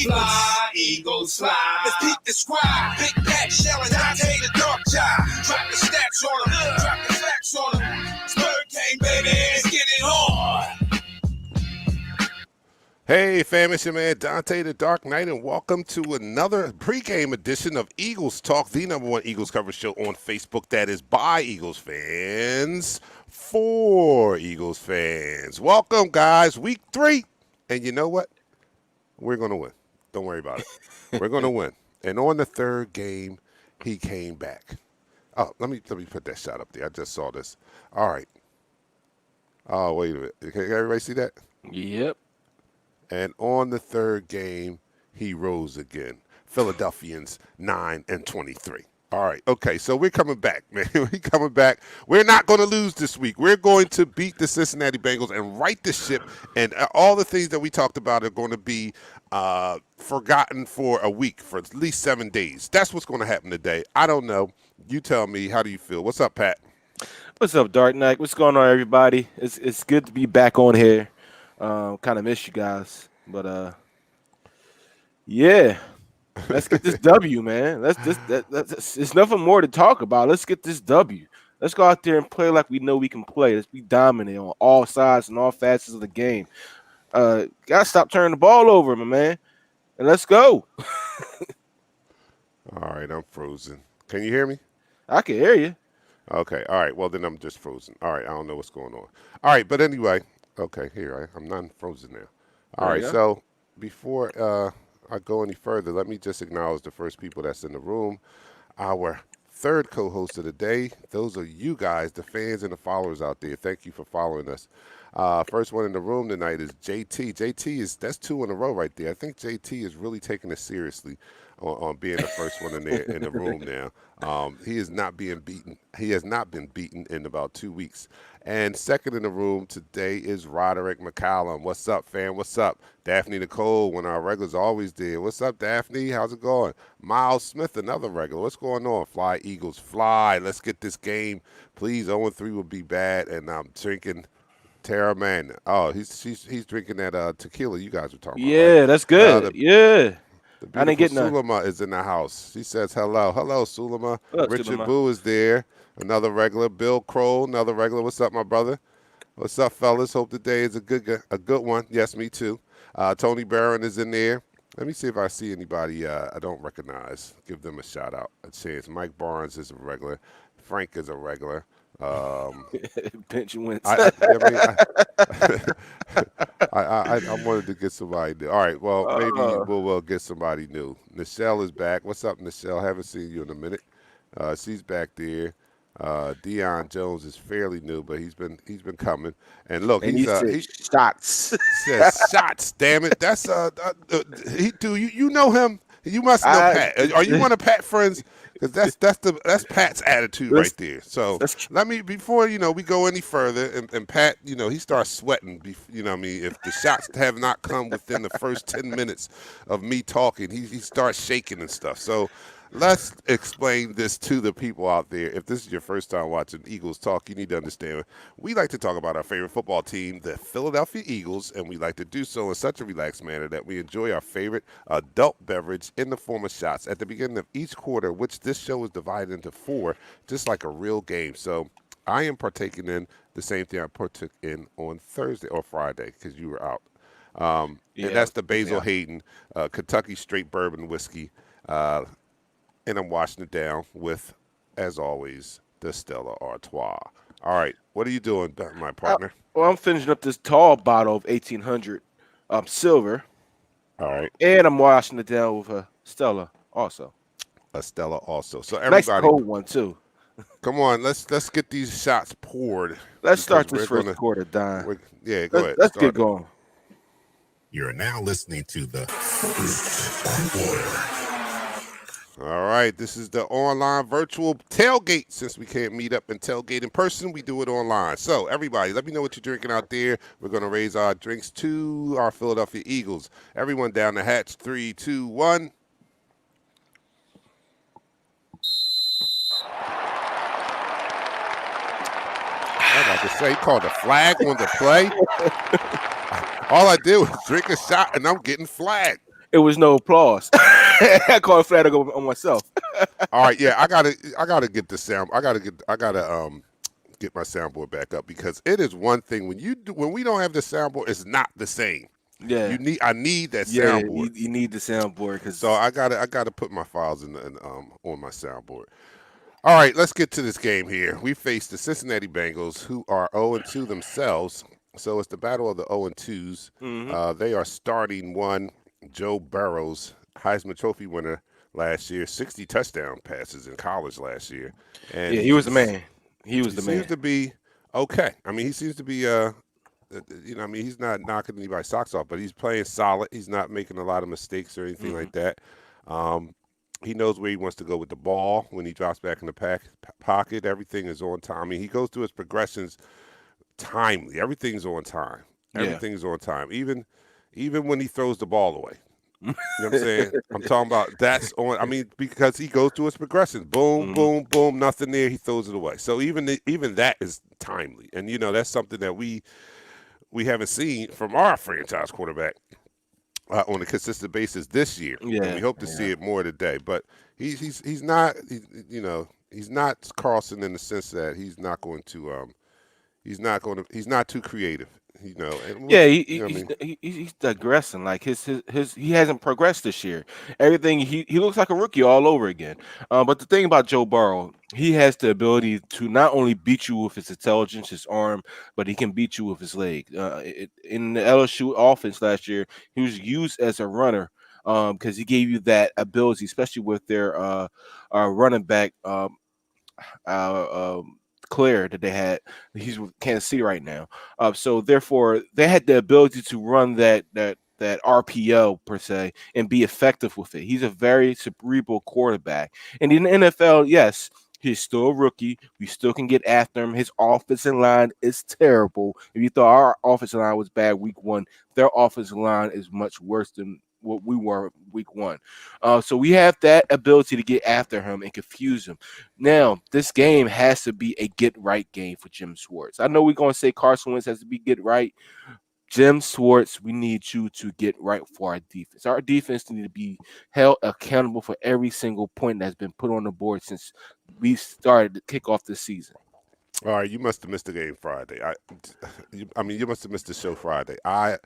Fly, Eagles, fly. Let's beat the squad. Big Pat, Shelley, Dante, the dark job. Drop the stats on them. Drop the facts on them. Spur game, baby. Let's get it on. Hey, fam, it's your man Dante the Dark Knight, and welcome to another pregame edition of Eagles Talk, the #1 Eagles coverage show on Facebook that is by Eagles fans for Eagles fans. Welcome, guys. Week 3, and you know what? We're going to win. Don't worry about it. We're going to win. And on the third game, he came back. Oh, let me put that shot up there. I just saw this. All right. Oh, wait a minute. Can everybody see that? Yep. And on the third game, he rose again. Philadelphians 9-23. All right, okay, so we're coming back, man. We're coming back. We're not going to lose this week. We're going to beat the Cincinnati Bengals and right the ship. And all the things that we talked about are going to be forgotten for a week, for at least 7 days. That's what's going to happen today. I don't know. You tell me. How do you feel? What's up, Pat? What's up, Dark Knight? What's going on, everybody? It's good to be back on here. Kind of miss you guys, but yeah, let's get this W, man. It's nothing more to talk about. Let's get this W. Let's go out there and play like we know we can play. Let's be dominant on all sides and all facets of the game. Gotta stop turning the ball over, my man, and let's go. All right, I'm frozen. Can you hear me? I can hear you. Okay, all right. Well, then I'm just frozen. All right, I don't know what's going on. All right, but anyway. Okay, here I'm not frozen now. All right, so before I go any further, let me just acknowledge the first people that's in the room. Our third co-host of the day. Those are you guys, the fans and the followers out there. Thank you for following us. First one in the room tonight is JT. That's 2 in a row right there. I think JT is really taking it seriously on being the first one in the room now. He is not being beaten. He has not been beaten in about 2 weeks. And second in the room today is Roderick McCallum. What's up, fam? What's up? Daphne Nicole, one of our regulars, always there. What's up, Daphne? How's it going? Miles Smith, another regular. What's going on? Fly, Eagles, fly. Let's get this game. Please, 0-3 would be bad. And I'm drinking Tara Man. Oh, he's drinking that tequila you guys were talking about. Yeah, right? that's good. The I didn't get none. Sulema is in the house. She says hello. Hello, Sulema. Richard Sulema. Boo is there. Another regular. Bill Kroll, another regular. What's up, my brother? What's up, fellas? Hope the day is a good one. Yes, me too. Tony Barron is in there. Let me see if I see anybody I don't recognize. Give them a shout out. A chance. Mike Barnes is a regular. Frank is a regular. Pinch wins. I wanted to get somebody new. All right, well, maybe we'll get somebody new. Nichelle is back. What's up, Nichelle? Haven't seen you in a minute. She's back there. Deion Jones is fairly new, but he's been coming. And look, and he's shots. Says shots. Damn it, that's you know him. You must know Pat. Are you one of Pat's friends? Because that's Pat's attitude right there. So let me, before we go any further, and Pat, he starts sweating. If the shots have not come within the first 10 minutes of me talking, he starts shaking and stuff. So let's explain this to the people out there. If this is your first time watching Eagles Talk, you need to understand we like to talk about our favorite football team, the Philadelphia Eagles, and we like to do so in such a relaxed manner that we enjoy our favorite adult beverage in the form of shots at the beginning of each quarter, which this show is divided into 4, just like a real game. So I am partaking in the same thing I partook in on Thursday or Friday because you were out. And that's the Basil Hayden Kentucky Straight Bourbon Whiskey. And I'm washing it down with, as always, the Stella Artois. All right, what are you doing, my partner? I'm finishing up this tall bottle of 1800 silver. All right. And I'm washing it down with a Stella also. A Stella also. So everybody, nice cold one too. Come on, let's get these shots poured. Let's start this first quarter, Don. Yeah, go ahead. Let's get going. You're now listening to the First Quarter. All right, this is the online virtual tailgate. Since we can't meet up and tailgate in person, we do it online. So, everybody, let me know what you're drinking out there. We're going to raise our drinks to our Philadelphia Eagles. Everyone down the hatch. 3, 2, 1. I was about to say, he called a flag on the play. All I did was drink a shot, and I'm getting flagged. It was no applause. I called flat on myself. All right, yeah, I gotta get the sound. I gotta get my soundboard back up because it is one thing when we don't have the soundboard, it's not the same. Yeah, I need that yeah. soundboard. You need the soundboard So because I gotta put my files on my soundboard. All right, let's get to this game here. We face the Cincinnati Bengals, who are 0-2 themselves. So it's the battle of the 0-2s. They are starting one Joe Burrows, Heisman Trophy winner last year, 60 touchdown passes in college last year, and he was the man. He was he the seems man. to be okay. I mean, he seems to be I mean, he's not knocking anybody's socks off, but he's playing solid. He's not making a lot of mistakes or anything like that. Um, he knows where he wants to go with the ball when he drops back in the pocket. Everything is on time. I mean, he goes through his progressions timely. Everything's on time. Yeah. Everything's on time. Even when he throws the ball away. You know what I'm saying? I'm talking about that's on. I mean, because he goes through his progressions. Boom, boom, boom. Nothing there. He throws it away. So even that is timely, and that's something that we haven't seen from our franchise quarterback on a consistent basis this year. Yeah, and we hope to see it more today. But he's not he's not Carlson in the sense that he's not too creative. And yeah. He's digressing. Like his he hasn't progressed this year. Everything he looks like a rookie all over again. But the thing about Joe Burrow, he has the ability to not only beat you with his intelligence, his arm, but he can beat you with his leg. In the LSU offense last year, he was used as a runner because he gave you that ability, especially with their running back. Uh, Claire that they had. He's with Kansas City right now. So therefore, they had the ability to run that RPO per se and be effective with it. He's a very cerebral quarterback. And in the NFL, yes, he's still a rookie. We still can get after him. His offensive line is terrible. If you thought our offensive line was bad week one, their offensive line is much worse than what we were week one. So we have that ability to get after him and confuse him. Now, this game has to be a get right game for Jim Schwartz. I know we're going to say Carson Wentz has to be get right. Jim Schwartz, we need you to get right for our defense. Our defense need to be held accountable for every single point that's been put on the board since we started to kick off this season. All right, you must have missed the game Friday. I mean, you must have missed the show Friday. I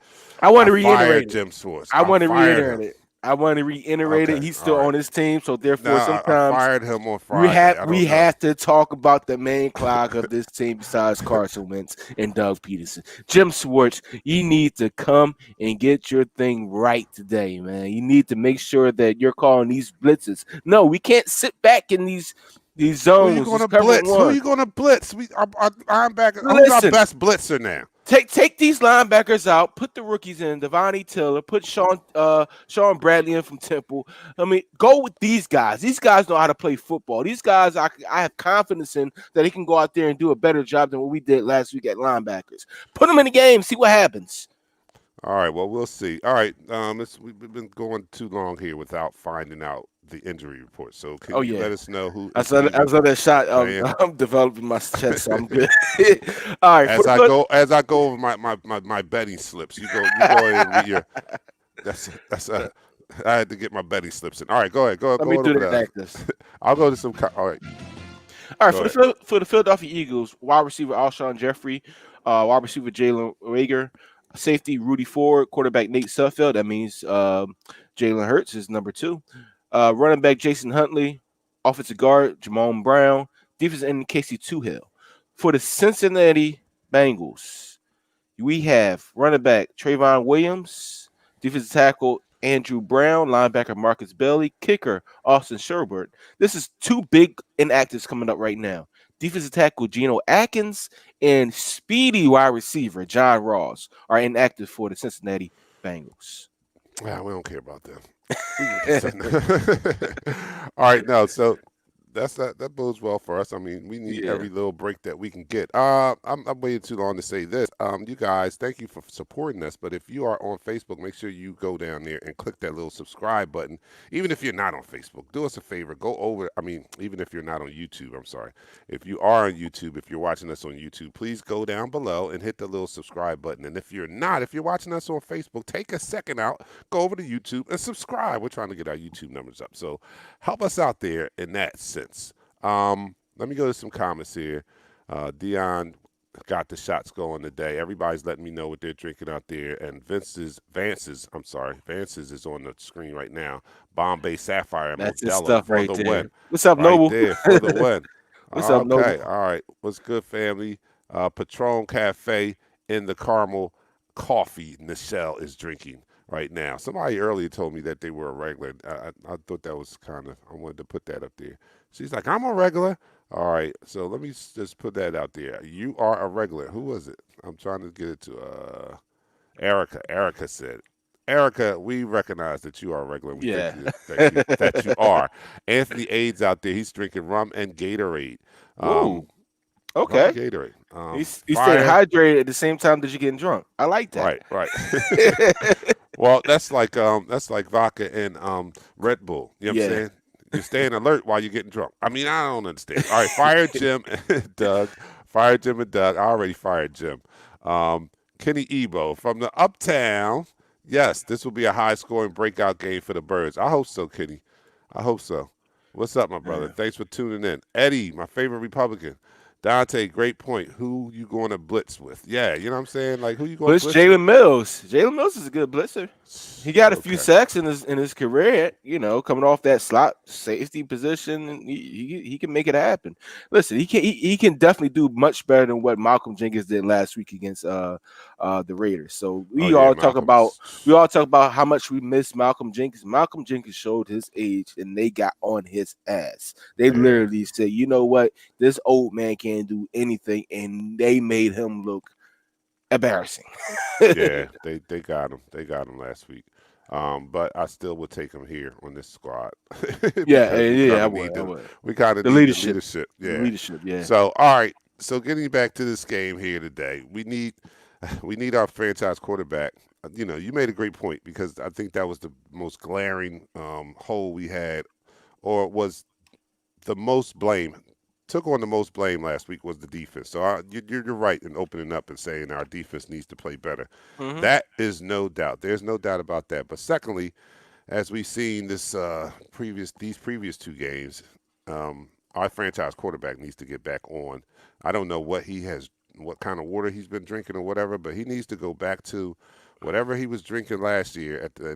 want to reiterate Jim Schwartz. I want to reiterate it. I want to reiterate it. He's still on his team, so therefore, sometimes I fired him on Friday. We have to talk about the main clock of this team besides Carson Wentz and Doug Peterson. Jim Schwartz, you need to come and get your thing right today, man. You need to make sure that you're calling these blitzes. No, we can't sit back in these zones. Who are you going to blitz? Who are you going to blitz? Our linebacker. Who's our best blitzer now? Take these linebackers out. Put the rookies in. Devontae Taylor. Put Sean Bradley in from Temple. I mean, go with these guys. These guys know how to play football. These guys, I have confidence in that they can go out there and do a better job than what we did last week at linebackers. Put them in the game. See what happens. All right. Well, we'll see. All right. We've been going too long here without finding out the injury report. So can you let us know who? I saw that shot. I'm developing my chest, so I'm good. All right. As I go over my betting slips, you go ahead and read your. I had to get my betting slips in. All right, go ahead. Let me do that. I'll go to some. All right. All right. For the Philadelphia Eagles, wide receiver Alshon Jeffrey, wide receiver Jalen Rager, safety Rudy Ford, quarterback Nate Sudfeld. That means Jalen Hurts is number 2. Running back Jason Huntley, offensive guard Jamon Brown, defensive end Casey Toohill. For the Cincinnati Bengals, we have running back Trayvon Williams, defensive tackle Andrew Brown, linebacker Marcus Bailey, kicker Austin Sherbert. This is 2 big inactives coming up right now. Defensive tackle Geno Atkins and speedy wide receiver John Ross are inactive for the Cincinnati Bengals. Yeah, we don't care about them. All right, no. So that bodes well for us. I mean, we need Yeah. every little break that we can get. I'm waiting too long to say this. You guys, thank you for supporting us. But if you are on Facebook, make sure you go down there and click that little subscribe button. Even if you're not on Facebook, do us a favor. Go over. I mean, even if you're not on YouTube, I'm sorry. If you are on YouTube, if you're watching us on YouTube, please go down below and hit the little subscribe button. And if you're not, if you're watching us on Facebook, take a second out, go over to YouTube and subscribe. We're trying to get our YouTube numbers up. So help us out there in that sense. Let me go to some comments here. Dion got the shots going today. Everybody's letting me know what they're drinking out there. And Vance's is on the screen right now. Bombay Sapphire and That's his Modelo stuff for right the there. win. What's up, Right Noble? there for the win. What's up, Noble? Okay, all right. What's good, family? Patron Cafe in the caramel coffee Nichelle is drinking right now. Somebody earlier told me that they were a regular. I thought that was kind of, I wanted to put that up there. She's like, I'm a regular. All right, so let me just put that out there. You are a regular. Who was it? I'm trying to get it to Erica. Erica said, Erica, we recognize that you are a regular. We Yeah. think that you are. Anthony Aids out there. He's drinking rum and Gatorade. Ooh. Rum Okay. and Gatorade. He's staying hydrated at the same time that you're getting drunk. I like that. Right. Well, that's like vodka and Red Bull. You know what I'm saying? You're staying alert while you're getting drunk. I mean, I don't understand. All right, fire Jim and Doug. Fire Jim and Doug. I already fired Jim. Kenny Ebo from the Uptown. Yes, this will be a high-scoring breakout game for the Birds. I hope so, Kenny. I hope so. What's up, my brother? Thanks for tuning in. Eddie, my favorite Republican. Dante, great point. Who you going to blitz with? Yeah, you know what I'm saying? Like, who you going to blitz Jalen with? Mills. Jalen Mills is a good blitzer. He got a few sacks in his career, coming off that slot safety position, and he can make it happen. Listen, he can definitely do much better than what Malcolm Jenkins did last week against the Raiders. So we all talk about how much we miss Malcolm Jenkins. Malcolm Jenkins showed his age, and they got on his ass. They literally said, you know what, this old man can't do anything, and they made him look embarrassing. Yeah, they got him. They got him last week. But I still would take him here on this squad. I would. We kind of need the leadership. leadership. Yeah. So, all right. So, getting back to this game here today, we need our franchise quarterback. You made a great point because I think that was the most glaring hole we had, or was the most blame. Took on the most blame last week was the defense. So you're right in opening up and saying our defense needs to play better. Mm-hmm. That is no doubt. There's no doubt about that. But secondly, as we've seen these previous two games, our franchise quarterback needs to get back on. I don't know what kind of water he's been drinking or whatever, but he needs to go back to whatever he was drinking last year at the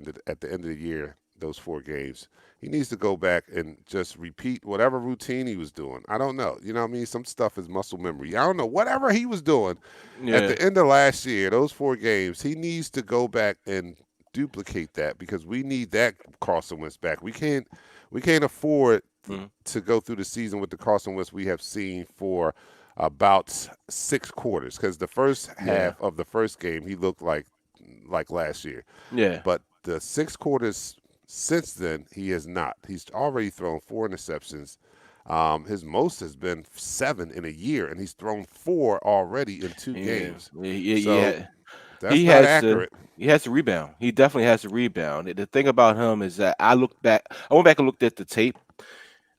end of the year. Those 4 games, he needs to go back and just repeat whatever routine he was doing. I don't know. You know what I mean? Some stuff is muscle memory. I don't know. Whatever he was doing at the end of last year, those 4 games, he needs to go back and duplicate that because we need that Carson Wentz back. We can't afford to go through the season with the Carson Wentz we have seen for about 6 quarters because the first half of the first game he looked like last year. Yeah. But the 6 quarters since then, he has not. He's already thrown 4 interceptions. His most has been 7 in a year, and he's thrown 4 already in 2 games. That's not accurate. He has to rebound. He definitely has to rebound. The thing about him is that I went back and looked at the tape.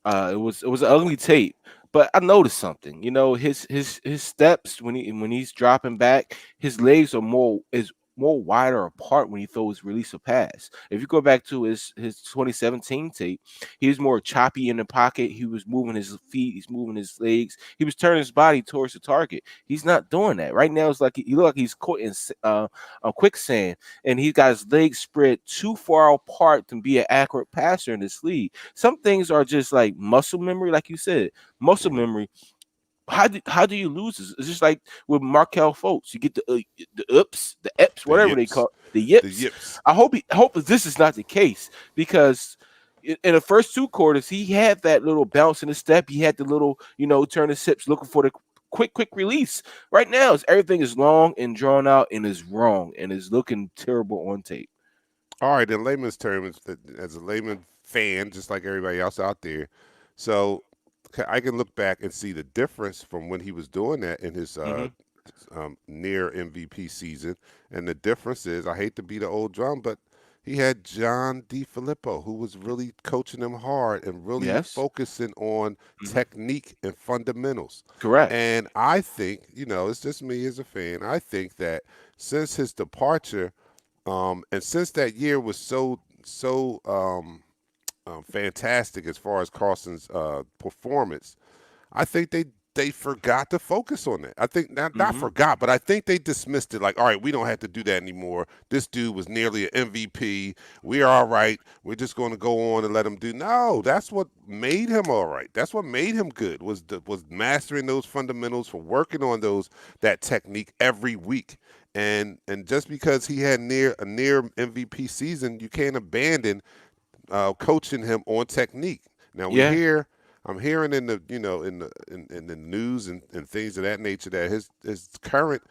It was an ugly tape, but I noticed something. His steps when he's dropping back, his legs are more wider apart when he throws release a pass. If you go back to his 2017 tape, he was more choppy in the pocket. He was moving his feet, he's moving his legs, he was turning his body towards the target. He's not doing that right now. It's like he look like he's caught in a quicksand, and he's got his legs spread too far apart to be an accurate passer in this league. Some things are just like muscle memory, like you said, muscle memory. How do you lose this? It's just like with Markel Fultz. You get the eps, whatever they call it, the yips. I hope this is not the case because in the first 2 quarters he had that little bounce in his step. He had the little turn his hips, looking for the quick release. Right now, everything is long and drawn out and is wrong and is looking terrible on tape. All right, in layman's terms, as a layman fan, just like everybody else out there, so I can look back and see the difference from when he was doing that in his Hmm. near MVP season. And the difference is, I hate to beat the old drum, but he had John DeFilippo, who was really coaching him hard and really Yes. focusing on Hmm. technique and fundamentals. Correct. And I think, it's just me as a fan, I think that since his departure, and since that year was so fantastic as far as Carlson's performance, I think they forgot to focus on that. I think not Hmm. forgot, but I think they dismissed it like, all right, we don't have to do that anymore. This dude was nearly an MVP. We're all right. We're just going to go on and let him do. No, that's what made him all right. That's what made him good was mastering those fundamentals, for working on that technique every week. And just because he had a near MVP season, you can't abandon coaching him on technique. Now Yeah. I'm hearing in the in the news and things of that nature that his current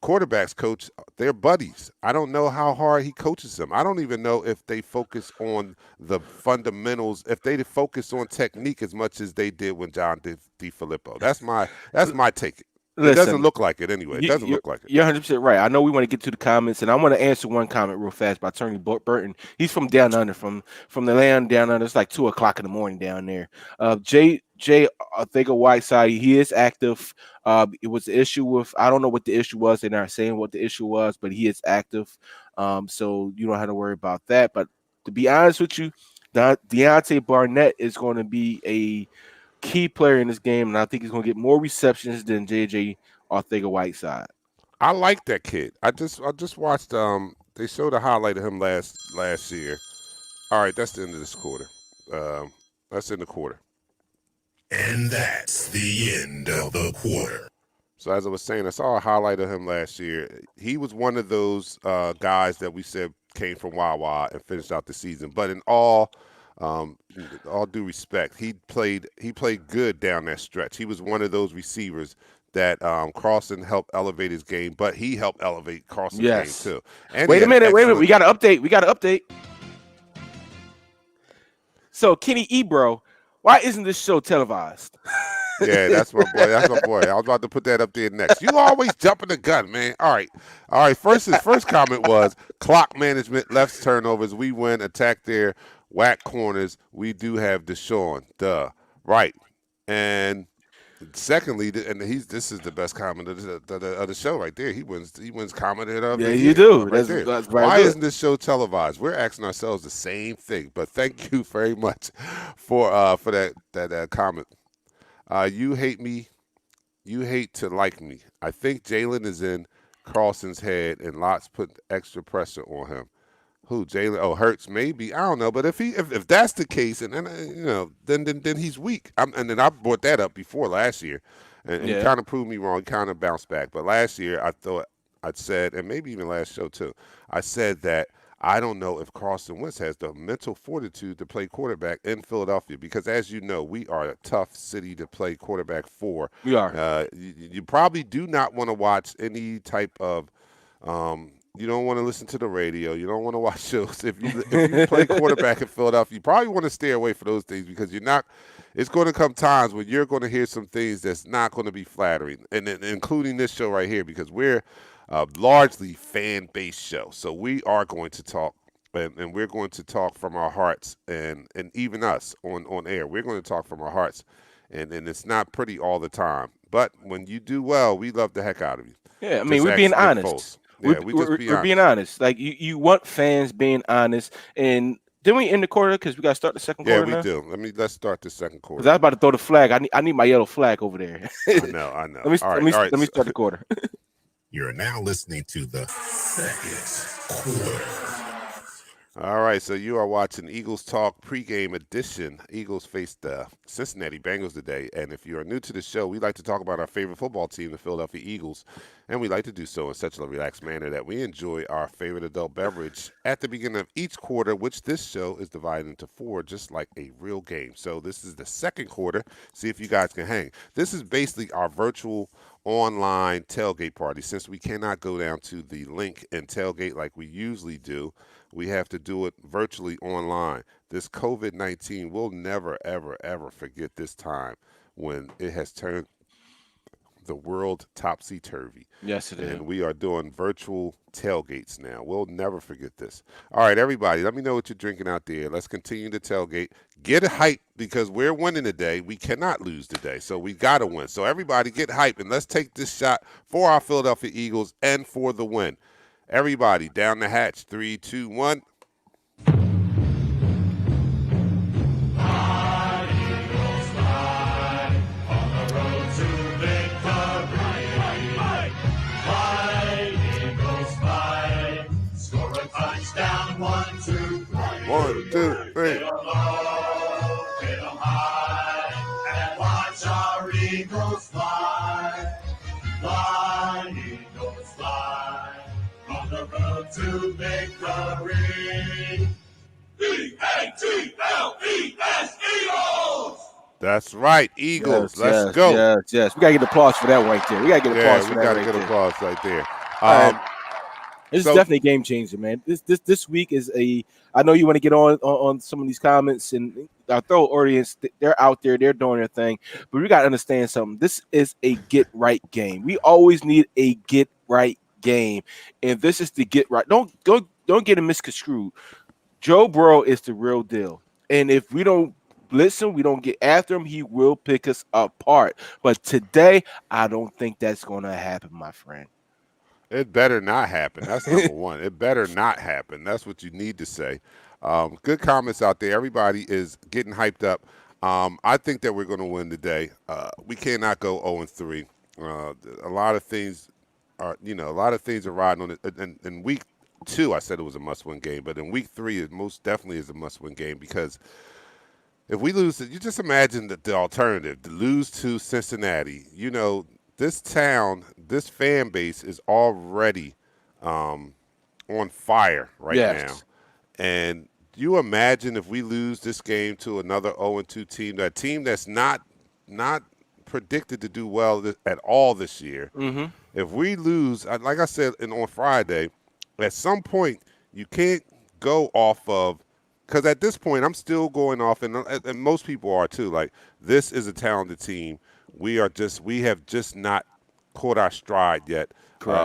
quarterbacks coach, they're buddies. I don't know how hard he coaches them. I don't even know if they focus on the fundamentals, if they focus on technique as much as they did when John DeFilippo. That's my take. It doesn't Listen, look like it anyway. It you, doesn't you're look like it. you're 100% right. I know we want to get to the comments, and I want to answer one comment real fast by Tony Burton. He's from down under, from the land down under. It's like 2 o'clock in the morning down there. Jay Thega Whiteside, he is active. It was the issue with, I don't know what the issue was. They're not saying what the issue was, but he is active. So you don't have to worry about that. But to be honest with you, Deontay Barnett is going to be a key player in this game, and I think he's going to get more receptions than JJ Ortega-Whiteside. I like that kid. I just watched they showed a highlight of him last year. All right, that's the end of this quarter. Um, that's in the quarter. And that's the end of the quarter. So as I was saying, I saw a highlight of him last year. He was one of those guys that we said came from Wawa and finished out the season. But in all due respect, he played good down that stretch. He was one of those receivers that Carlson helped elevate his game, but he helped elevate Carlson's game Yes. too. And he Wait a had minute. Wait a minute. excellent. We got to update. We got to update. So, Kenny Ebro, why isn't this show televised? Yeah, that's my boy. That's my boy. I was about to put that up there next. You always jumping the gun, man. All right, all right. His first comment was clock management, left turnovers. We win, attack their whack corners. We do have Deshaun. Duh. Right. And secondly, and this is the best comment of the show right there. He wins commentator of Yeah, the you year do. right That's, there. that's very Why good. isn't this show televised? We're asking ourselves the same thing. But thank you very much for that comment. You hate me. You hate to like me. I think Jalen is in Carlson's head, and lots put extra pressure on him. Who Jalen? Oh, Hurts maybe. I don't know, but if that's the case, and then then he's weak. And then I brought that up before last year, and he Yeah. kind of proved me wrong. He kind of bounced back, but last year I thought I'd said, and maybe even last show too, I said that I don't know if Carson Wentz has the mental fortitude to play quarterback in Philadelphia because, as you know, we are a tough city to play quarterback for. We are. You probably do not want to watch any type of you don't want to listen to the radio. You don't want to watch shows. If you play quarterback in Philadelphia, you probably want to stay away from those things because you're not. It's going to come times when you're going to hear some things that's not going to be flattering, and including this show right here because we're a largely fan-based show. So we are going to talk, and we're going to talk from our hearts, and even us on air, we're going to talk from our hearts, and it's not pretty all the time. But when you do well, we love the heck out of you. Yeah, I mean, Just we're being ask Nick honest. Foles. Yeah, we just be We're being honest. honest. Like you want fans being honest. And then we end the quarter because we got to start the second Yeah, quarter we now. do. Let's start the second Because I quarter. was about to throw the flag. I need my yellow flag over there. I know. let me All let right, me all right. let me start the quarter. You're now listening to the second quarter. All right, so you are watching Eagles Talk pregame edition. Eagles face the Cincinnati Bengals today. And if you are new to the show, we like to talk about our favorite football team, the Philadelphia Eagles. And we like to do so in such a relaxed manner that we enjoy our favorite adult beverage at the beginning of each quarter, which this show is divided into four, just like a real game. So this is the second quarter. See if you guys can hang. This is basically our virtual online tailgate party. Since we cannot go down to the link and tailgate like we usually do, We have to do it virtually online. This COVID-19, we'll never, ever, ever forget this time when it has turned the world topsy turvy. Yes, it is. And we are doing virtual tailgates now. We'll never forget this. All right, everybody, let me know what you're drinking out there. Let's continue to tailgate. Get hype because we're winning today. We cannot lose today, so we got to win. So everybody get hype and let's take this shot for our Philadelphia Eagles and for the win. Everybody down the hatch. 3, 2, 1. One, two, three. Hit 'em low, hit 'em high, and watch our Eagles fly. Fly, Eagles fly, on the road to victory. E-A-G-L-E-S, Eagles! That's right, Eagles. Let's go. Yes. We gotta get applause for that right there. We gotta get applause for that right there. We got to get applause right there. This is definitely a game changer, man. This week is a. I know you want to get on some of these comments, and our thorough audience, they're out there, they're doing their thing, but we got to understand something. This is a get right game. We always need a get right game, and this is the get right. Don't get it misconstrued. Joe Burrow is the real deal, and if we don't listen, we don't get after him, he will pick us apart. But today, I don't think that's going to happen, my friend. It better not happen. That's number one. It better not happen. That's what you need to say. Good comments out there. Everybody is getting hyped up. I think that we're going to win today. We cannot go 0-3. A lot of things are riding on it. In week 2, I said it was a must-win game, but in week 3, it most definitely is a must-win game because if we lose, you just imagine that the alternative, to lose to Cincinnati, this town, this fan base is already on fire right now. And you imagine if we lose this game to another 0-2 team, that team that's not predicted to do well at all this year. Mm-hmm. If we lose, like I said on Friday, at some point you can't go off of, because at this point I'm still going off, and most people are too, like, this is a talented team. We have just not caught our stride yet.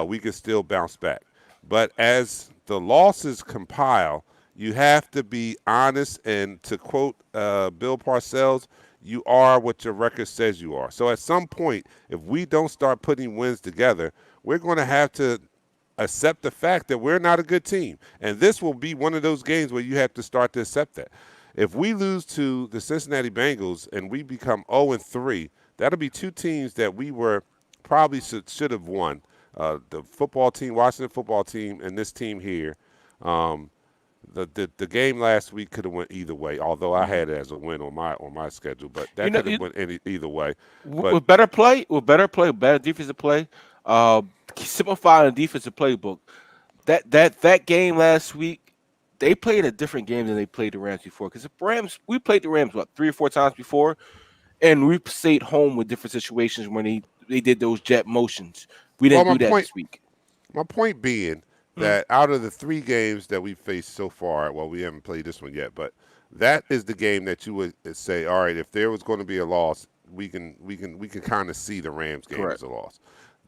We can still bounce back. But as the losses compile, you have to be honest, and to quote Bill Parcells, you are what your record says you are. So at some point, if we don't start putting wins together, we're going to have to accept the fact that we're not a good team. And this will be one of those games where you have to start to accept that. If we lose to the Cincinnati Bengals and we become 0-3, that'll be two teams that we were probably should have won. The football team, Washington football team, and this team here. The game last week could have went either way. Although I had it as a win on my schedule, but that could have went either way. With better defensive play, simplifying the defensive playbook. That game last week, they played a different game than they played the Rams before. Because we played the Rams 3 or 4 times before. And we stayed home with different situations when they did those jet motions. We didn't do that this week. My point being that out of the 3 games that we've faced so far, well, we haven't played this one yet, but that is the game that you would say, all right, if there was going to be a loss, we can kind of see the Rams game as a loss.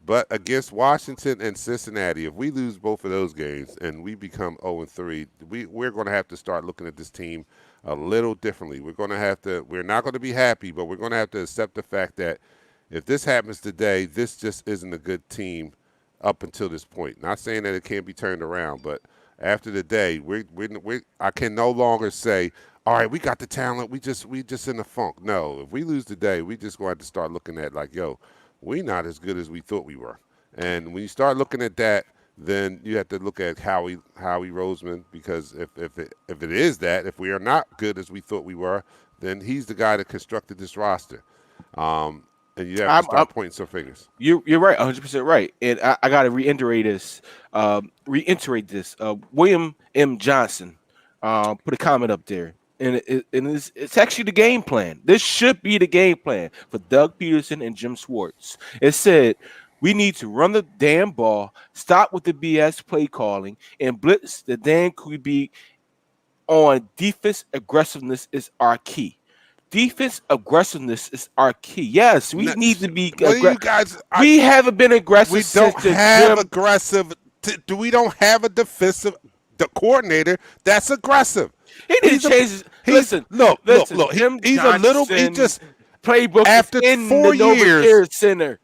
But against Washington and Cincinnati, if we lose both of those games and we become 0-3, we're going to have to start looking at this team a little differently. We're not going to be happy, but we're going to have to accept the fact that if this happens today, this just isn't a good team up until this point. Not saying that it can't be turned around, but after the day, I can no longer say, all right, we got the talent, we just in the funk. No, if we lose today, we just going to have to start looking at like, yo, we're not as good as we thought we were. And when you start looking at that, then you have to look at Howie Roseman, because if it is that, if we are not good as we thought we were, then he's the guy that constructed this roster. And you have to start pointing some fingers. You're right, 100% right. And I got to reiterate this. William M. Johnson put a comment up there. And it's actually the game plan. This should be the game plan for Doug Peterson and Jim Schwartz. It said, We need to run the damn ball, stop with the BS play calling, and blitz the damn QB on defense aggressiveness is our key. Defense aggressiveness is our key. Yes, we need to be What do you aggressive. guys? We haven't been aggressive We since don't the have Jim. aggressive. We don't have a defensive the coordinator that's aggressive. He didn't change his. Listen, look. Jim He's a little. He Johnson just playbook is after in the 4 Nova years. Care Center.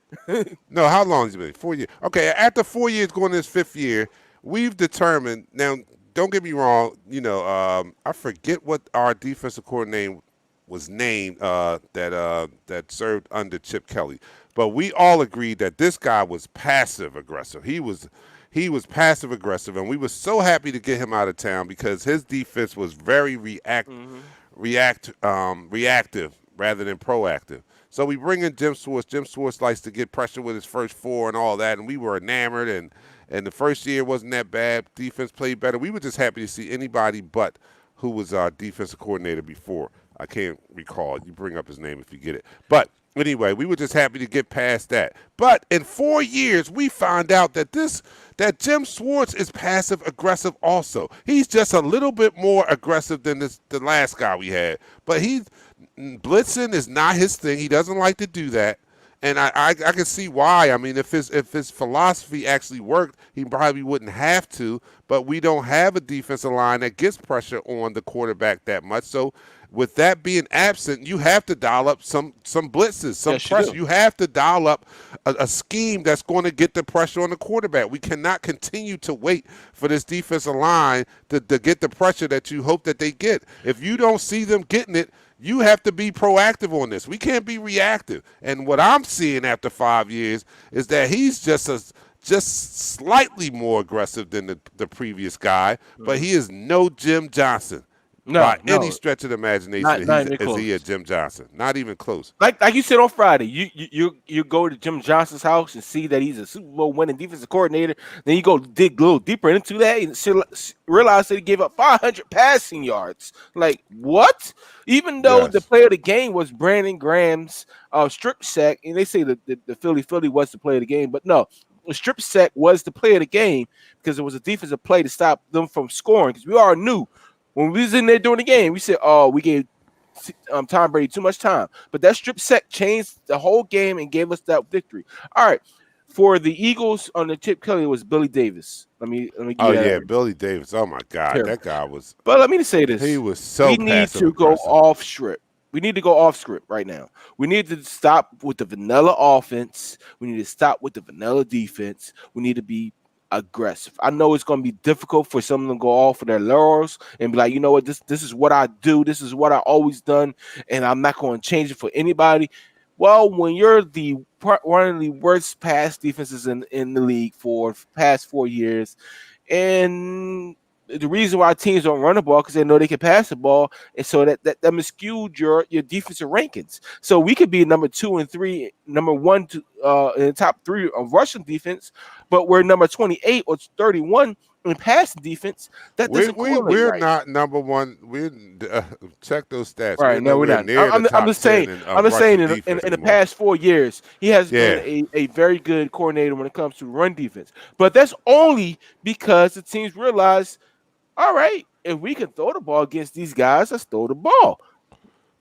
No, how long has it been? 4 years. Okay, after 4 years, going to his 5th year, we've determined now. Don't get me wrong. I forget what our defensive coordinator was named that served under Chip Kelly, but we all agreed that this guy was passive aggressive. He was passive aggressive, and we were so happy to get him out of town because his defense was very reactive rather than proactive. So we bring in Jim Schwartz. Jim Schwartz likes to get pressure with his first 4 and all that, and we were enamored. And the first year wasn't that bad. Defense played better. We were just happy to see anybody but who was our defensive coordinator before. I can't recall. You bring up his name if you get it. But anyway, we were just happy to get past that. But in 4 years, we found out that Jim Schwartz is passive aggressive also. He's just a little bit more aggressive than the last guy we had. But blitzing is not his thing. He doesn't like to do that. And I can see why. I mean, if his philosophy actually worked, he probably wouldn't have to. But we don't have a defensive line that gets pressure on the quarterback that much. So with that being absent, you have to dial up some blitzes, some pressure. You have to dial up a scheme that's going to get the pressure on the quarterback. We cannot continue to wait for this defensive line to get the pressure that you hope that they get. If you don't see them getting it, you have to be proactive on this. We can't be reactive. And what I'm seeing after 5 years is that he's just slightly more aggressive than the previous guy, but he is no Jim Johnson. By any stretch of the imagination, is he a Jim Johnson? Not even close. Like you said on Friday, you go to Jim Johnson's house and see that he's a Super Bowl winning defensive coordinator. Then you go dig a little deeper into that and realize that he gave up 500 passing yards. Like what? Even though the play of the game was Brandon Graham's strip sack, and they say that the Philly was the play of the game, but no. The strip sack was the play of the game because it was a defensive play to stop them from scoring. Because we all knew when we was in there during the game, we said, "Oh, we gave Tom Brady too much time." But that strip sack changed the whole game and gave us that victory. All right, for the Eagles on the Chip Kelly, it was Billy Davis. Let me. Billy Davis. Oh my God, that guy was. But let me say this: he was so. We need to go off script. We need to go off script right now. We need to stop with the vanilla offense. We need to stop with the vanilla defense. We need to be aggressive. I know it's going to be difficult for some of them to go off for their laurels and be like, you know what, this is what I do. This is what I always done, and I'm not going to change it for anybody. Well, when you're one of the worst pass defenses in the league for the past 4 years, and the reason why teams don't run the ball because they know they can pass the ball, and so that skewed your defensive rankings. So we could be number 2 and 3, number 1 in the top 3 of rushing defense, but we're number 28 or 31 in passing defense. That doesn't correlate. We're not number 1. We check those stats. Right? No, we're not. I'm just saying. I'm just saying. In the past 4 years, he has been a very good coordinator when it comes to run defense. But that's only because the teams realize, all right, if we can throw the ball against these guys, let's throw the ball.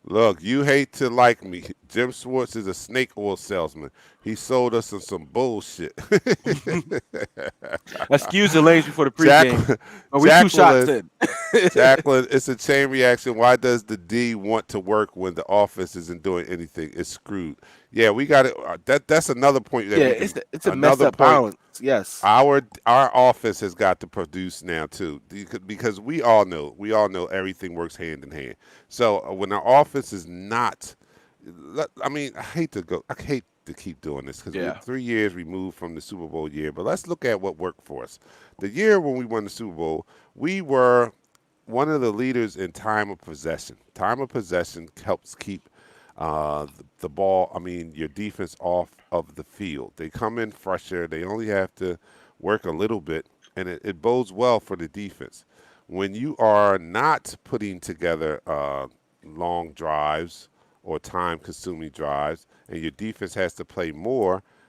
Look, you hate to like me. Jim Schwartz is a snake oil salesman. He sold us some bullshit. Excuse the lanes before the pregame. We 2 shots in. Jacqueline, it's a chain reaction. Why does the D want to work when the offense isn't doing anything? It's screwed. Yeah, we got it. That's another point. It's a messed up balance. Yes, our offense has got to produce now too, because we all know everything works hand in hand. So when our offense is not, I mean, I hate to keep doing this because we're 3 years removed from the Super Bowl year. But let's look at what worked for us. The year when we won the Super Bowl, we were one of the leaders in time of possession. Time of possession helps keep the ball, your defense off of the field. They come in fresher. They only have to work a little bit, and it bodes well for the defense. When you are not putting together long drives or time-consuming drives, and your defense has to play more,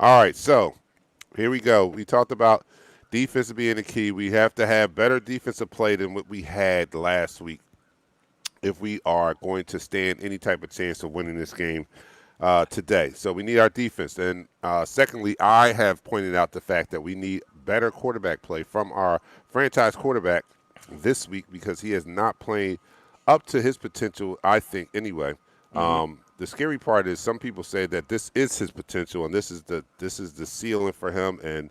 All right, so here we go. We talked about defense being the key. We have to have better defensive play than what we had last week if we are going to stand any type of chance of winning this game today. So we need our defense. And secondly, I have pointed out the fact that we need better quarterback play from our franchise quarterback this week because he has not played up to his potential, I think, anyway. The scary part is some people say that this is his potential and this is the ceiling for him, and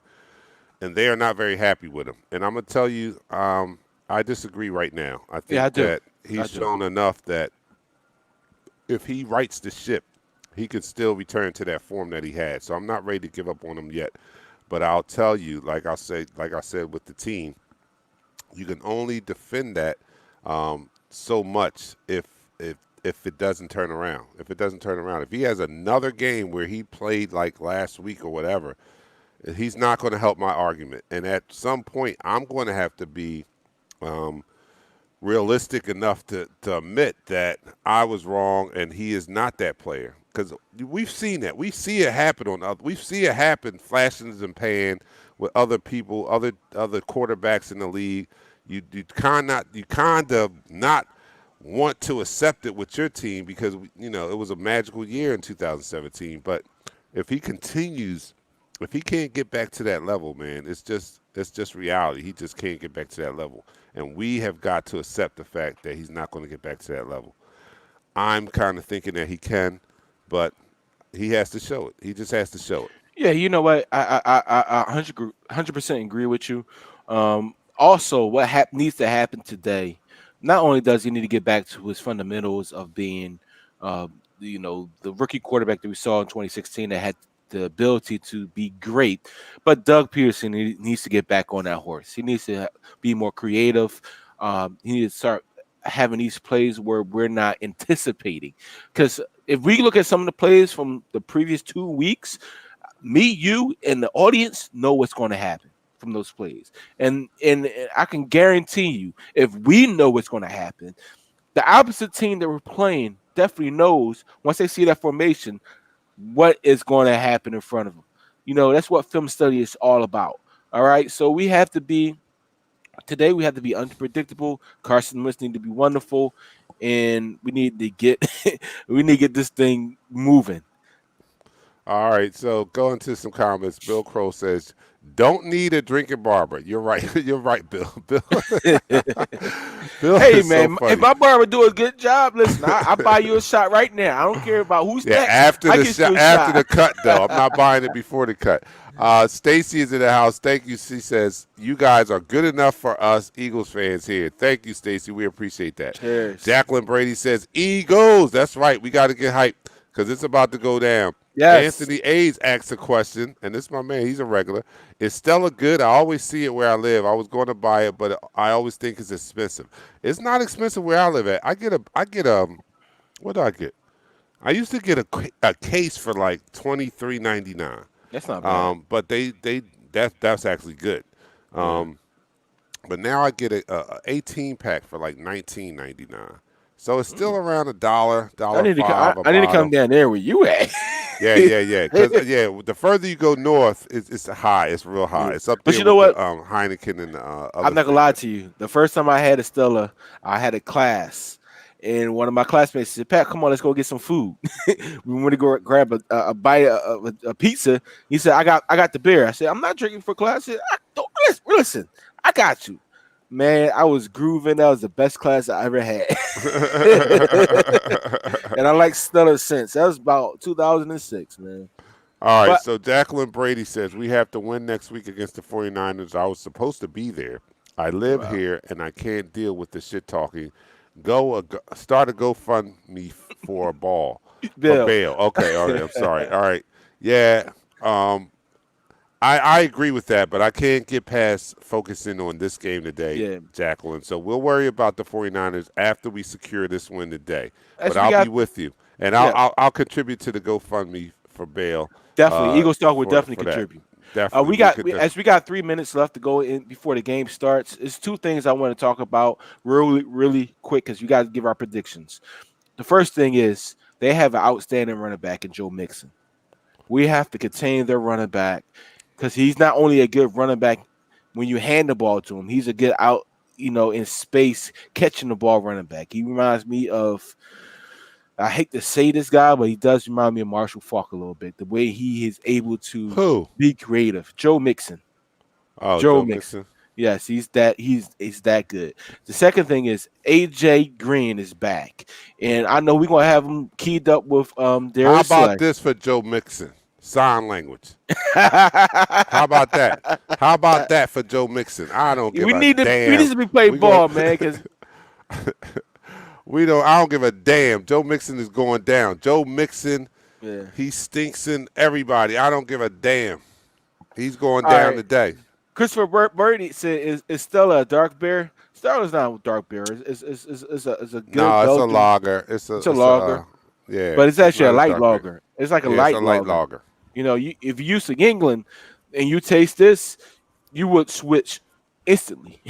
they are not very happy with him. And I'm gonna tell you, I disagree right now. I Yeah, I think do. that I he's do. shown enough that if he rights the ship, he could still return to that form that he had. So I'm not ready to give up on him yet. But I'll tell you, like I said with the team, you can only defend that so much if it doesn't turn around. If it doesn't turn around, if he has another game where he played like last week or whatever, he's not going to help my argument. And at some point, I'm going to have to be realistic enough to admit that I was wrong and he is not that player. Because we've seen that. We see it happen we see it happen flashes and pan with other people, other quarterbacks in the league. You kind of not want to accept it with your team because it was a magical year in 2017. But if he continues, if he can't get back to that level, man, it's just reality. He just can't get back to that level, and we have got to accept the fact that he's not going to get back to that level. I'm kind of thinking that he can, but he has to show it. He just has to show it. Yeah, you know what? I 100% agree with you. Also, what needs to happen today? Not only does he need to get back to his fundamentals of being, the rookie quarterback that we saw in 2016 that had the ability to be great, but Doug Peterson needs to get back on that horse. He needs to be more creative. He needs to start having these plays where we're not anticipating. Because if we look at some of the plays from the previous 2 weeks, me, you, and the audience know what's going to happen from those plays. And I can guarantee you, if we know what's going to happen, the opposite team that we're playing definitely knows once they see that formation what is going to happen in front of them. That's what film study is all about. All right. So we have to be today, we have to be unpredictable. Carson Wentz need to be wonderful, and we need to get we need to get this thing moving. All right, so going to some comments. Bill Crow says, "Don't need a drinking barber." You're right. You're right, Bill. Bill, Bill Hey is so man, if funny. my barber do a good job, listen, I buy you a shot right now. I don't care about who's Yeah, next. after I the get you a after shot. the cut though. I'm not buying it before the cut. Stacy is in the house. Thank you. She says, "You guys are good enough for us Eagles fans here." Thank you, Stacy. We appreciate that. Cheers. Jacqueline Brady says, "Eagles." That's right. We got to get hyped because it's about to go down. Yes. Anthony A's asks a question, and this is my man. He's a regular. Is Stella good? I always see it where I live. I was going to buy it, but I always think it's expensive. It's not expensive where I live at. I get what do I get? I used to get a case for like $23.99. That's not bad. But that's actually good. Yeah. But now I get a 18 pack for like $19.99. So it's still around a dollar, I dollar need to five a I need to come bottle. down there where you at. Yeah. Because the further you go north, it's high. It's real high. Yeah. It's up But there you know with the what? Heineken and the I'm other not gonna things. lie to you. The first time I had a Stella, I had a class, and one of my classmates said, "Pat, come on, let's go get some food." We went to go grab a bite of a pizza. He said, "I got the beer." I said, "I'm not drinking for class." I said, Don't, listen, I got you." Man, I was grooving. That was the best class I ever had. And I like Stella since. That was about 2006, man. All right, But so Jacqueline Brady says we have to win next week against the 49ers. I was supposed to be there. I live wow. here and I can't deal with the shit talking. Start a GoFundMe for a ball for Bill. bail. Okay, all right. I'm sorry. All right, yeah. Um, I agree with that, but I can't get past focusing on this game today, Yeah. Jacqueline. So we'll worry about the 49ers after we secure this win today. But As we I'll be got with you, and yeah, I'll contribute to the GoFundMe for bail. definitely. Eagles talk would definitely For that. contribute. Definitely, As we got 3 minutes left to go in before the game starts. It's two things I want to talk about really, really quick because you guys give our predictions. The first thing is they have an outstanding running back in Joe Mixon. We have to contain their running back because he's not only a good running back when you hand the ball to him, he's a good out, in space catching the ball running back. He reminds me of, I hate to say this guy, but he does remind me of Marshall Faulk a little bit. The way he is able to Who? be creative. Joe Mixon. Oh, Joe Joe Mixon. Mixon. Yes, he's that good. The second thing is AJ Green is back, and I know we're gonna have him keyed up with How Darius about Slay. this for Joe Mixon? Sign language. How about that? How about that for Joe Mixon? I don't give a damn. We need to be playing We ball, gon- man, because I don't give a damn. Joe Mixon is going down. Joe Mixon, yeah. he stinks in everybody. I don't give a damn. He's going All down right. today. Christopher Birdie said, "Is Stella a dark beer? Stella's not a dark beer. It's a good No, it's a Belgian. lager. It's a lager, Yeah, but it's actually a not light dark beer. lager. It's like a Yeah, it's light a light lager. lager. If you used to England and you taste this, you would switch instantly.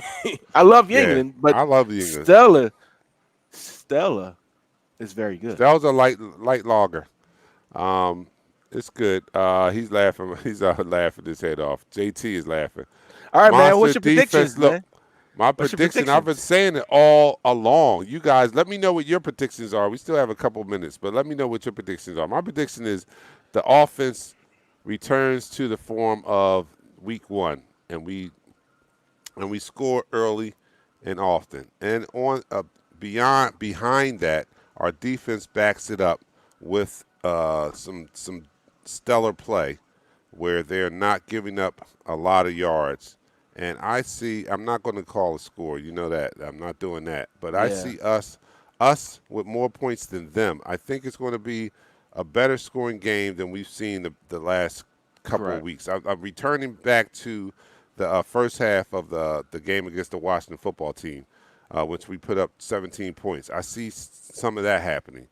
I love Yeah, England, but I love the English. Stella is very good. That was a light lager. It's good. He's laughing. He's laughing his head off. JT is laughing. All right, Monster man. What's your predictions, look, man? My What's your prediction, I've been saying it all along. You guys, let me know what your predictions are. We still have a couple minutes, but let me know what your predictions are. My prediction is the offense returns to the form of week 1, and we score early and often. And on behind that, our defense backs it up with some stellar play where they're not giving up a lot of yards. And I'm not going to call a score. You know that. I'm not doing that. But I see us with more points than them. I think it's going to be a better scoring game than we've seen the last couple of weeks. I'm returning back to the first half of the game against the Washington football team, which we put up 17 points. I see some of that happening.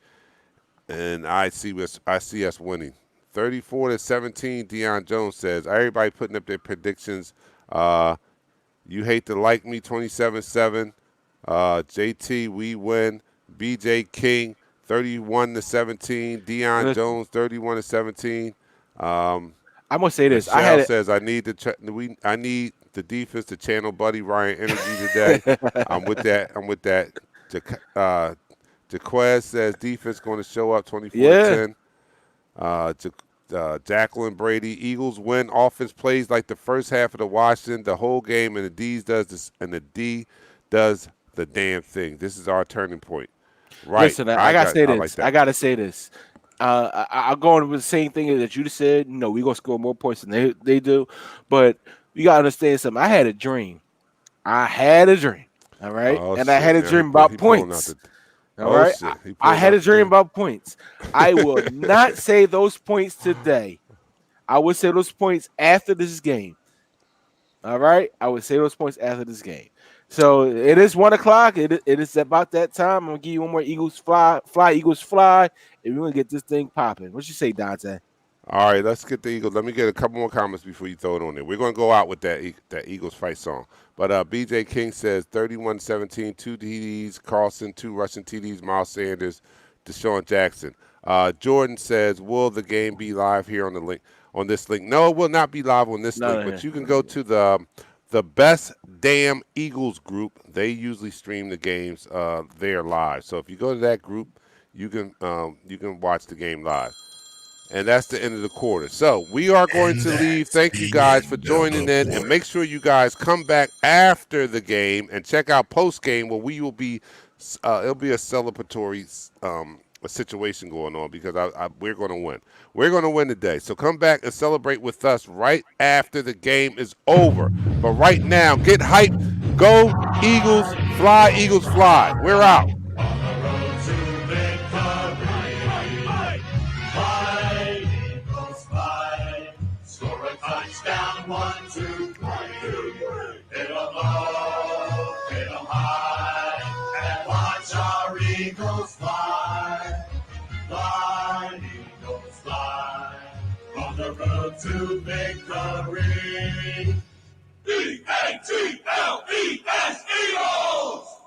And I see us winning. 34-17, Deion Jones says. Everybody putting up their predictions. You hate to like me, 27-7. JT, we win. BJ King, 31-17. Deion Jones, 31-17. I'm gonna say this. Michelle says I need the defense to channel Buddy Ryan energy today. I'm with that. Jaquez says defense going to show up 24-10. Jacqueline Brady, Eagles win. Offense plays like the first half of the Washington, the whole game, and the D does the damn thing. This is our turning point. Right. Listen, I gotta say this. I'll go on with the same thing that you just said. No, we're gonna score more points than they do. But you gotta understand something. I had a dream. All right. And I had a dream about points. All right. I had a dream about points. I will not say those points today. I would say those points after this game. All right. I would say those points after this game. So it is 1:00. It is about that time. I'm gonna give you one more Eagles fly, Eagles fly, and we're gonna get this thing popping. What you say, Dante? All right, let's get the Eagles. Let me get a couple more comments before you throw it on there. We're gonna go out with that Eagles fight song. But BJ King says 31-17, 2 TDs, Carlson, 2 rushing TDs, Miles Sanders, Deshaun Jackson. Jordan says, will the game be live here on this link? No, it will not be live on this link, but you can go to the Best Damn Eagles group. They usually stream the games there live. So if you go to that group, you can watch the game live. And that's the end of the quarter. So we are going to leave. Thank you guys for joining in. And make sure you guys come back after the game and check out post-game where we will be it'll be a celebratory situation going on because we're going to win. We're going to win today. So come back and celebrate with us right after the game is over. But right now, get hyped. Go Eagles, fly, Eagles, fly. We're out. Touchdown, 1, 2, 3. Hit 'em low, hit 'em high, and watch our Eagles fly. Fly, Eagles fly, on the road to victory. E-A-G-L-E-S, Eagles!